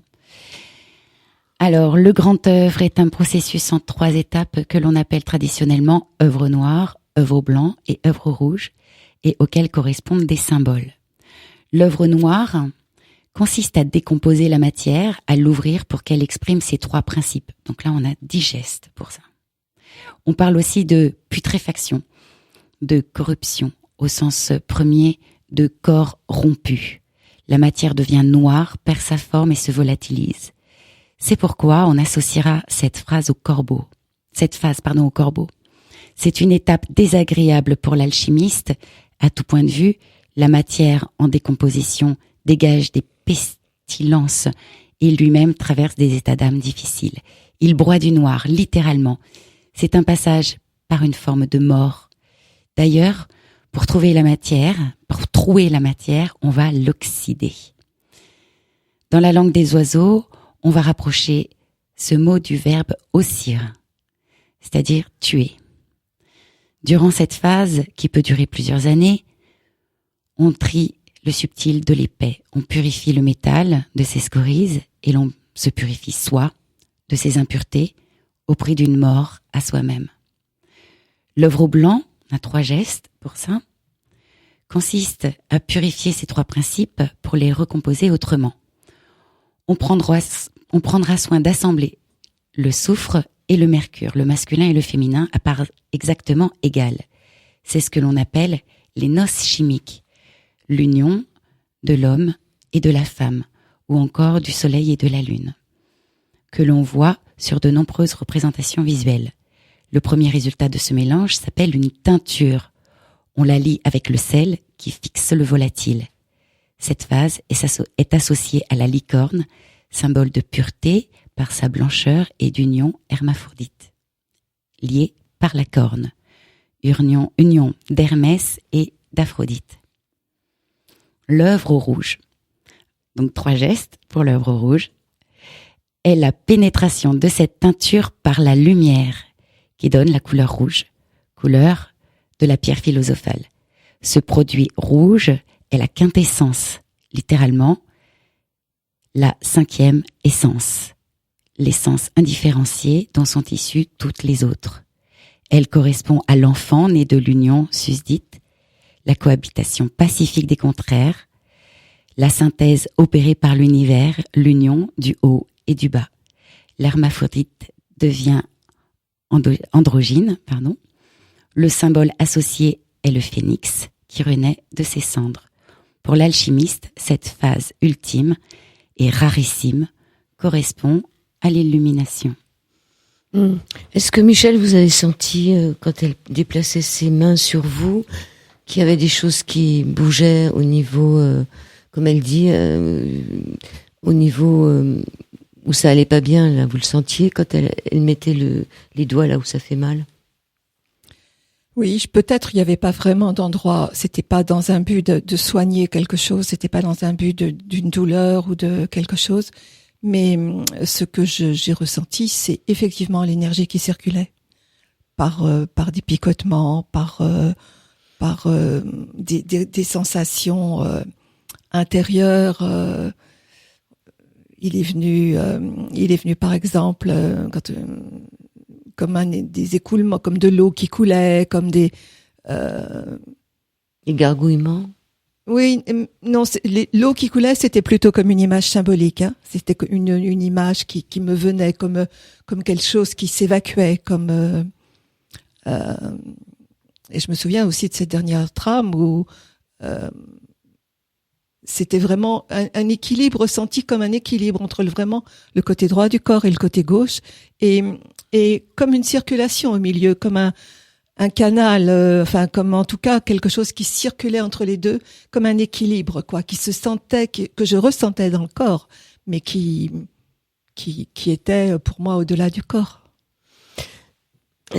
Alors, le grand œuvre est un processus en 3 étapes que l'on appelle traditionnellement œuvre noire, œuvre blanc et œuvre rouge, et auxquelles correspondent des symboles. L'œuvre noire consiste à décomposer la matière, à l'ouvrir pour qu'elle exprime ses 3 principes. Donc là, on a 10 gestes pour ça. On parle aussi de putréfaction, de corruption, au sens premier de corps rompu. La matière devient noire, perd sa forme et se volatilise. C'est pourquoi on associera cette phase au corbeau. Au corbeau. C'est une étape désagréable pour l'alchimiste. À tout point de vue, la matière en décomposition dégage des pestilences et lui-même traverse des états d'âme difficiles. Il broie du noir, littéralement. C'est un passage par une forme de mort. D'ailleurs, pour trouer la matière, on va l'oxyder. Dans la langue des oiseaux, on va rapprocher ce mot du verbe ossir, c'est-à-dire tuer. Durant cette phase, qui peut durer plusieurs années, on trie le subtil de l'épais. On purifie le métal de ses scories et l'on se purifie soi de ses impuretés au prix d'une mort à soi-même. L'œuvre au blanc, on a 3 gestes pour ça, consiste à purifier ces 3 principes pour les recomposer autrement. On prendra soin d'assembler le soufre et le mercure, le masculin et le féminin, à part exactement égales. C'est ce que l'on appelle les noces chimiques, l'union de l'homme et de la femme, ou encore du soleil et de la lune, que l'on voit sur de nombreuses représentations visuelles. Le premier résultat de ce mélange s'appelle une teinture. On la lie avec le sel qui fixe le volatile. Cette phase est associée à la licorne, symbole de pureté par sa blancheur et d'union hermaphrodite, liée par la corne, union d'Hermès et d'Aphrodite. L'œuvre au rouge, donc 3 gestes pour l'œuvre au rouge, est la pénétration de cette teinture par la lumière qui donne la couleur rouge, couleur de la pierre philosophale. Ce produit rouge est la quintessence, littéralement, la 5e essence, l'essence indifférenciée dont sont issues toutes les autres. Elle correspond à l'enfant né de l'union susdite, la cohabitation pacifique des contraires, la synthèse opérée par l'univers, l'union du haut et du bas. L'hermaphrodite devient androgyne, Le symbole associé est le phénix qui renaît de ses cendres. Pour l'alchimiste, cette phase ultime et rarissime correspond à l'illumination. Est-ce que Michel, vous avez senti, quand elle déplaçait ses mains sur vous, qu'il y avait des choses qui bougeaient au niveau, comme elle dit, au niveau où ça allait pas bien, là, vous le sentiez quand elle mettait les doigts là où ça fait mal? Oui, peut-être il n'y avait pas vraiment d'endroit, c'était pas dans un but de soigner quelque chose, c'était pas dans un but d'une douleur ou de quelque chose, mais ce que j'ai ressenti, c'est effectivement l'énergie qui circulait par des picotements, par des sensations intérieures. Il est venu par exemple comme des écoulements, comme de l'eau qui coulait, comme des gargouillements. Oui, non, l'eau qui coulait, c'était plutôt comme une image symbolique. Hein. C'était une image qui me venait comme quelque chose qui s'évacuait, comme. Et je me souviens aussi de cette dernière trame où c'était vraiment un équilibre ressenti comme un équilibre entre vraiment le côté droit du corps et le côté gauche, et comme une circulation au milieu, comme un canal, enfin comme en tout cas quelque chose qui circulait entre les deux, comme un équilibre, quoi, qui se sentait, que je ressentais dans le corps, mais qui était pour moi au-delà du corps.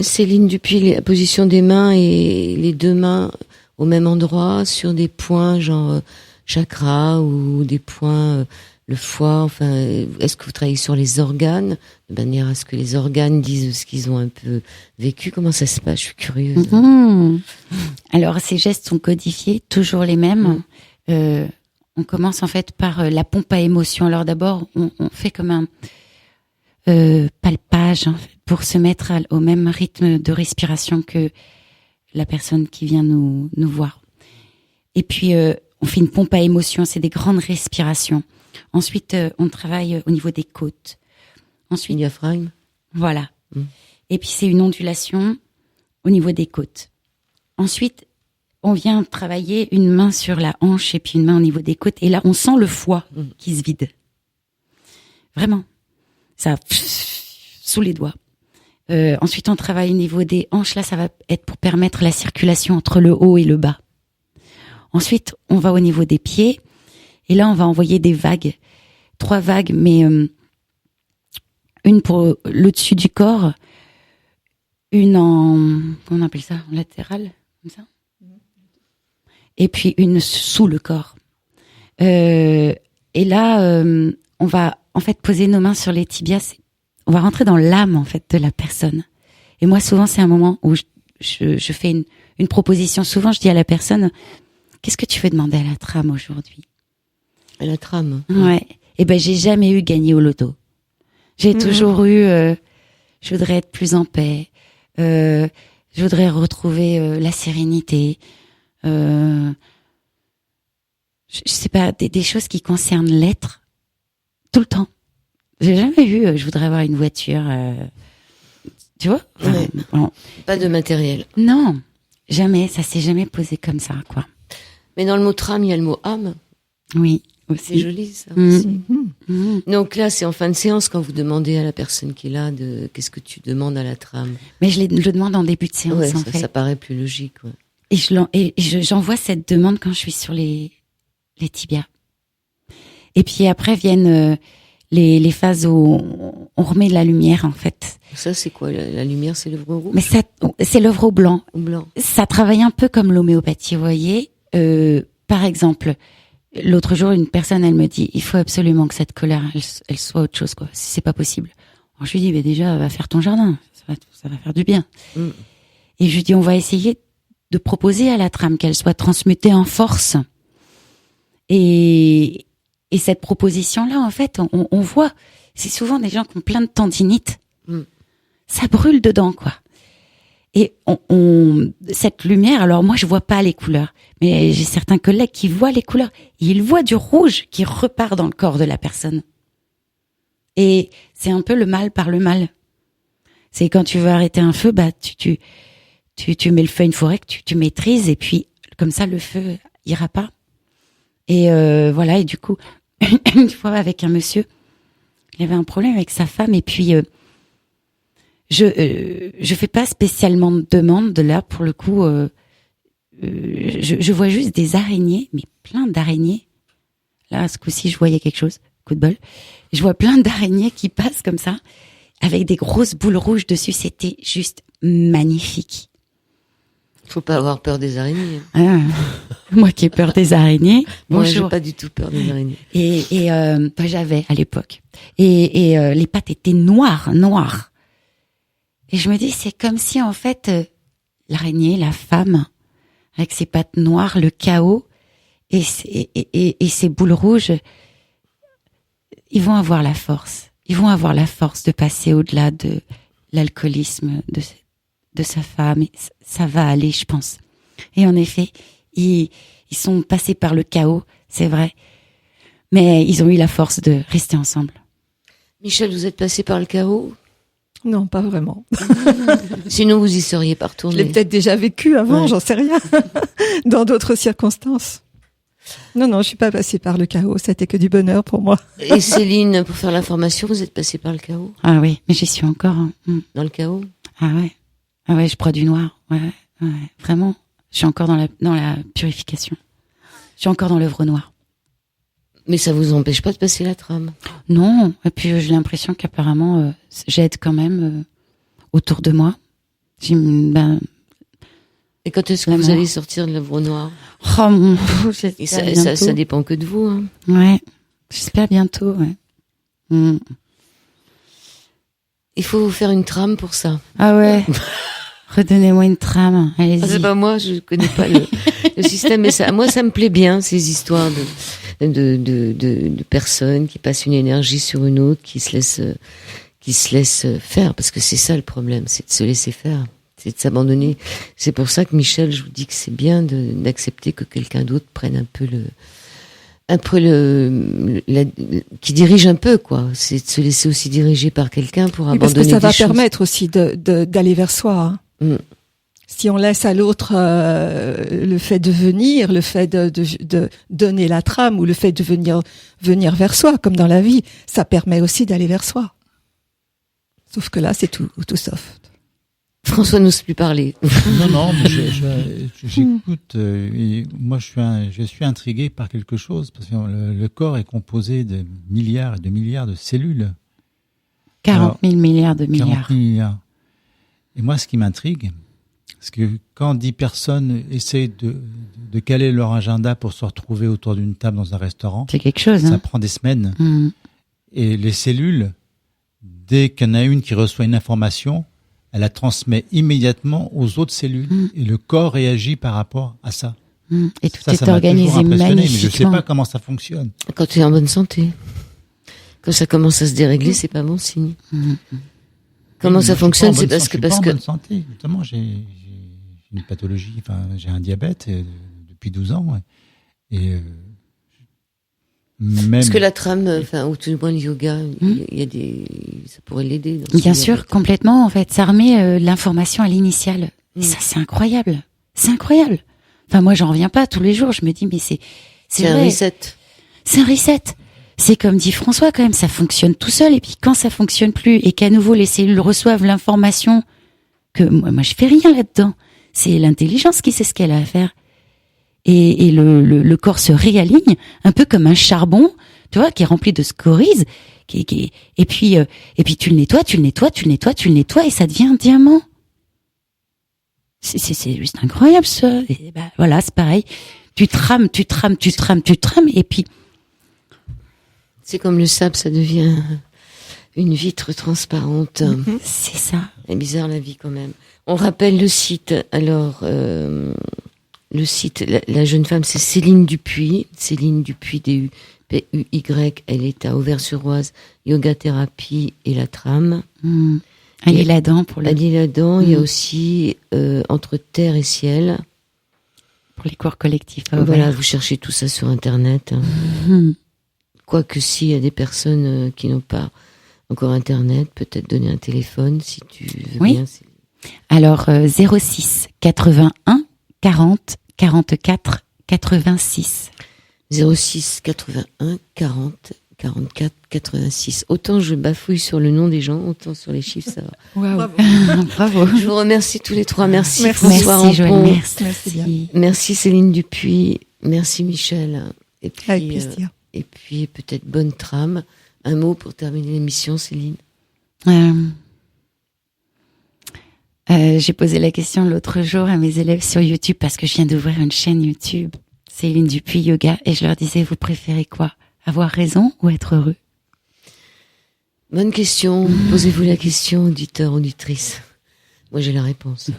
Céline Dupuis, la position des mains et les deux mains au même endroit sur des points genre chakra ou des points le foie, enfin, est-ce que vous travaillez sur les organes de manière à ce que les organes disent ce qu'ils ont un peu vécu? Comment ça se passe? Je suis curieuse. Alors ces gestes sont codifiés, toujours les mêmes. On commence en fait par la pompe à émotion. Alors d'abord on fait comme un palpage, hein, pour se mettre au même rythme de respiration que la personne qui vient nous voir. Et puis on fait une pompe à émotion, c'est des grandes respirations. Ensuite, on travaille au niveau des côtes. Ensuite, diaphragme. Voilà. Et puis c'est une ondulation au niveau des côtes. Ensuite, on vient travailler une main sur la hanche et puis une main au niveau des côtes. Et là, on sent le foie qui se vide. Vraiment. Ça, sous les doigts. Ensuite, on travaille au niveau des hanches. Là, ça va être pour permettre la circulation entre le haut et le bas. Ensuite, on va au niveau des pieds. Et là, on va envoyer des vagues. 3 vagues, mais une pour le dessus du corps, une en... Comment on appelle ça? En latéral, comme ça. Et puis une sous le corps. Et là, on va en fait poser nos mains sur les tibias. On va rentrer dans l'âme en fait de la personne. Et moi, souvent, c'est un moment où je fais une proposition. Souvent, je dis à la personne, qu'est-ce que tu veux demander à la trame aujourd'hui? À la trame. Ouais. Et ben, j'ai jamais eu gagné au loto. J'ai toujours eu, je voudrais être plus en paix. Je voudrais retrouver la sérénité. Je sais pas, des choses qui concernent l'être tout le temps. J'ai jamais eu, je voudrais avoir une voiture. Tu vois? Ouais. Bon. Pas de matériel. Non, jamais. Ça s'est jamais posé comme ça, quoi. Mais dans le mot trame, il y a le mot âme. Oui. C'est joli, ça aussi. Donc là, c'est en fin de séance quand vous demandez à la personne qui est là de qu'est-ce que tu demandes à la trame. Mais je le demande en début de séance, ouais, en fait. Ça paraît plus logique. Ouais. Et j'envoie cette demande quand je suis sur les tibias. Et puis après viennent les phases où on remet de la lumière, en fait. Ça, c'est quoi? La lumière, c'est l'œuvre rouge? Mais c'est l'œuvre au blanc. Au blanc. Ça travaille un peu comme l'homéopathie, vous voyez. Par exemple, l'autre jour, une personne, elle me dit, il faut absolument que cette colère, elle soit autre chose, quoi. Si c'est pas possible. Alors, je lui dis, mais déjà, va faire ton jardin. Ça va faire du bien. Et je lui dis, on va essayer de proposer à la trame qu'elle soit transmutée en force. Et cette proposition-là, en fait, on voit, c'est souvent des gens qui ont plein de tendinite. Ça brûle dedans, quoi. Et cette lumière, alors moi je vois pas les couleurs, mais j'ai certains collègues qui voient les couleurs. Et ils voient du rouge qui repart dans le corps de la personne. Et c'est un peu le mal par le mal. C'est quand tu veux arrêter un feu, bah tu mets le feu à une forêt que tu maîtrises, et puis comme ça le feu ira pas. Et voilà, et du coup, une fois avec un monsieur, il avait un problème avec sa femme, et puis je fais pas spécialement de demande de là, pour le coup, je vois juste des araignées, mais plein d'araignées. Là, ce coup-ci, je voyais quelque chose, coup de bol. Je vois plein d'araignées qui passent comme ça, avec des grosses boules rouges dessus. C'était juste magnifique. Faut pas avoir peur des araignées. Ah, moi qui ai peur des araignées. Moi, Bonjour. j'ai pas du tout peur des araignées. Et j'avais à l'époque. Et les pattes étaient noires. Et je me dis, c'est comme si en fait l'araignée, la femme, avec ses pattes noires, le chaos et ses boules rouges, ils vont avoir la force. Ils vont avoir la force de passer au-delà de l'alcoolisme de sa femme. Et ça va aller, je pense. Et en effet, ils sont passés par le chaos, c'est vrai. Mais ils ont eu la force de rester ensemble. Michel, vous êtes passé par le chaos? Non, pas vraiment. Sinon, vous y seriez pas Je retourné. l'ai peut-être déjà vécu avant, Ouais. j'en sais rien. Dans d'autres circonstances. Non, je suis pas passée par le chaos. C'était que du bonheur pour moi. Et Céline, pour faire l'information, vous êtes passée par le chaos? Ah oui, mais j'y suis encore. Hein. Dans le chaos? Ah ouais, je prends du noir. Ouais, vraiment. Je suis encore dans la purification. Je suis encore dans l'œuvre noire. Mais ça vous empêche pas de passer la trame? Non, et puis j'ai l'impression qu'apparemment j'aide quand même autour de moi. Et quand est-ce que vous allez sortir de l'œuvre noire? Oh, Et ça dépend que de vous. Hein. Ouais, j'espère bientôt. Ouais. Il faut vous faire une trame pour ça. Ah ouais. Redonnez-moi une trame. Allez-y. Ah, c'est pas moi, je connais pas le système, mais moi ça me plaît bien ces histoires de personnes qui passent une énergie sur une autre, qui se laissent faire, parce que c'est ça le problème, c'est de se laisser faire, c'est de s'abandonner. C'est pour ça que Michel, je vous dis que c'est bien d'accepter que quelqu'un d'autre prenne qui dirige un peu, quoi. C'est de se laisser aussi diriger par quelqu'un pour Oui, abandonner parce que ça va des choses. permettre aussi d'aller vers soi. Hein. Si on laisse à l'autre le fait de venir, le fait de donner la trame, ou le fait de venir vers soi, comme dans la vie, ça permet aussi d'aller vers soi. Sauf que là, c'est tout soft. François n'ose plus parler. Non, mais j'écoute. Et moi, je suis intrigué par quelque chose, parce que le corps est composé de milliards et de milliards de cellules. 40 000 milliards de 40 milliards. 000 milliards. Et moi, ce qui m'intrigue, c'est que quand 10 personnes essayent de caler leur agenda pour se retrouver autour d'une table dans un restaurant, C'est quelque chose. ça Hein. prend des semaines. Mmh. Et les cellules, dès qu'il y en a une qui reçoit une information, elle la transmet immédiatement aux autres cellules. Et le corps réagit par rapport à ça. Et tout Ça est m'a toujours organisé impressionné, mais je sais magnifiquement. pas comment ça fonctionne. Quand tu es en bonne santé. Quand ça commence à se dérégler, c'est pas bon signe. Comment ça fonctionne, c'est parce que je suis pas en bonne santé. Justement, j'ai une pathologie, enfin, j'ai un diabète depuis 12 ans. Même parce que la trame, enfin, ou tout du moins le yoga, il y a ça pourrait l'aider. dans Bien ce sûr, diabète. complètement. En fait, ça remet l'information à l'initiale. Et ça, c'est incroyable. C'est incroyable. Enfin, moi, j'en reviens pas tous les jours. Je me dis, mais c'est C'est un vrai. reset. C'est un reset. C'est comme dit François, quand même, ça fonctionne tout seul. Et puis, quand ça fonctionne plus et qu'à nouveau les cellules reçoivent l'information que moi, je fais rien là-dedans. C'est l'intelligence qui sait ce qu'elle a à faire. Et le corps se réaligne, un peu comme un charbon, tu vois, qui est rempli de scories, et puis tu le nettoies, et ça devient un diamant. C'est juste incroyable, ça. Et ben, voilà, c'est pareil. Tu trames, et puis. C'est comme le sable, ça devient une vitre transparente. C'est ça. C'est bizarre la vie quand même. On rappelle le site. Alors, le site, la jeune femme, c'est Céline Dupuy. Céline Dupuy, D-U-P-U-Y. Elle est à Auvers-sur-Oise. Yoga thérapie et la trame. Elle est là-dedans pour Elle est là-dedans. Il y a aussi Entre terre et ciel. pour les cours collectifs. Voilà, vous cherchez tout ça sur Internet. Quoique s'il y a des personnes qui n'ont pas encore Internet, peut-être donner un téléphone si tu veux bien. Alors 06 81 40 44 86. 06 81 40 44 86. Autant je bafouille sur le nom des gens, autant sur les chiffres, ça va. Waouh. Bravo. Je vous remercie tous les trois. Merci, Merci. François Merci, Joël. Rampon. Merci bien. Merci Céline Dupuis. Merci Michel. Et puis, Avec plaisir. et puis peut-être bonne trame. Un mot pour terminer l'émission, Céline. J'ai posé la question l'autre jour à mes élèves sur YouTube parce que je viens d'ouvrir une chaîne YouTube, Céline Dupuis Yoga, et je leur disais, vous préférez quoi? Avoir raison ou être heureux? Bonne question. Posez-vous la question, auditeur, auditrice. Moi, j'ai la réponse.